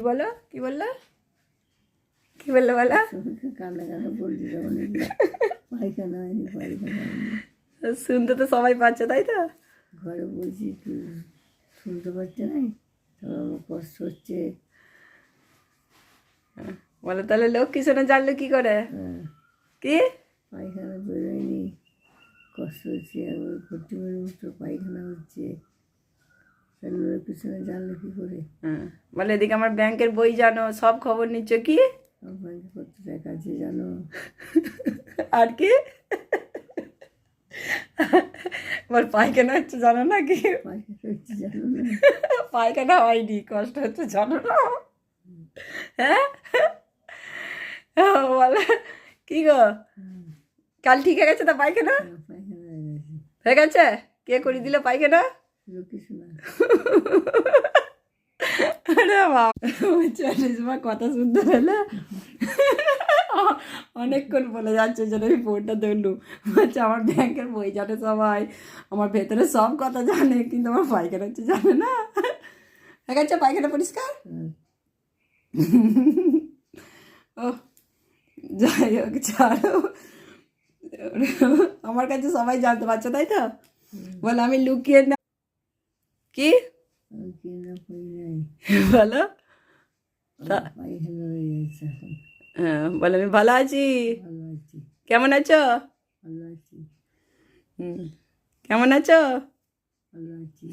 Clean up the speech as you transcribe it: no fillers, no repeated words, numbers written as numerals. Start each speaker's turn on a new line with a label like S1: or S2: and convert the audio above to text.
S1: বলো, কি বললো, কি বললো বলো?
S2: কান্না কান্না বলছি তখন পায়খানা হয়নি, পায়খানা হয়নি।
S1: শুনতে তো সবাই পাচ্ছে, তাই তো?
S2: ঘরে বলছি একটু শুনতে পাচ্ছে না, তবে আমার কষ্ট হচ্ছে।
S1: বলো তাহলে লক্ষ্মী সোনা জানলো কি করে? কি
S2: পায়খানা বেরোয়নি, কষ্ট হচ্ছে, আবার ভর্তি মতো পায়খানা হচ্ছে, তাহলে ওরা পিছনে জানলো কী করে?
S1: বলে এদিকে আমার ব্যাংকের বই জানো, সব খবর নিচ্ছ, কি
S2: আমার ব্যাংকে কত টাকা আছে জানো?
S1: আর কি বল পায়খানা হচ্ছে জানো না, কি
S2: পায়খানা হচ্ছে জানো না?
S1: পায়খানা হয়নি, কষ্ট হচ্ছে জানো না? হ্যাঁ বলে কি গো, কাল ঠিক হয়ে গেছে তো পায়খানা?
S2: পায়খানা হয়ে গেছে।
S1: হয়ে গেছে? কে করে দিল পায়খানা?
S2: লক্ষ্মী শোনা।
S1: আরে বাবা, কথা শুনতে পেলে অনেকক্ষণ বলে যাচ্ছে যেন আমি ফোনটা ধরলুম। বলছে আমার ব্যাংকের বই জানে সবাই, আমার ভেতরে সব কথা জানে, কিন্তু আমার পায়খানা হচ্ছে জানে না। হয়ে গেছে পায়খানা পরিষ্কার? ও যাই হোক, ছাড়ো। আমার কাছে সবাই জানতে পারছে, তাই তো? বলে আমি লুকিয়ে না, কি বলো?
S2: পায়খানা হয়ে গেছে এখন।
S1: হ্যাঁ, বলে আমি ভালো আছি।
S2: ভালো আছি,
S1: কেমন আছো?
S2: ভালো আছি,
S1: কেমন আছো?
S2: ভালো আছি।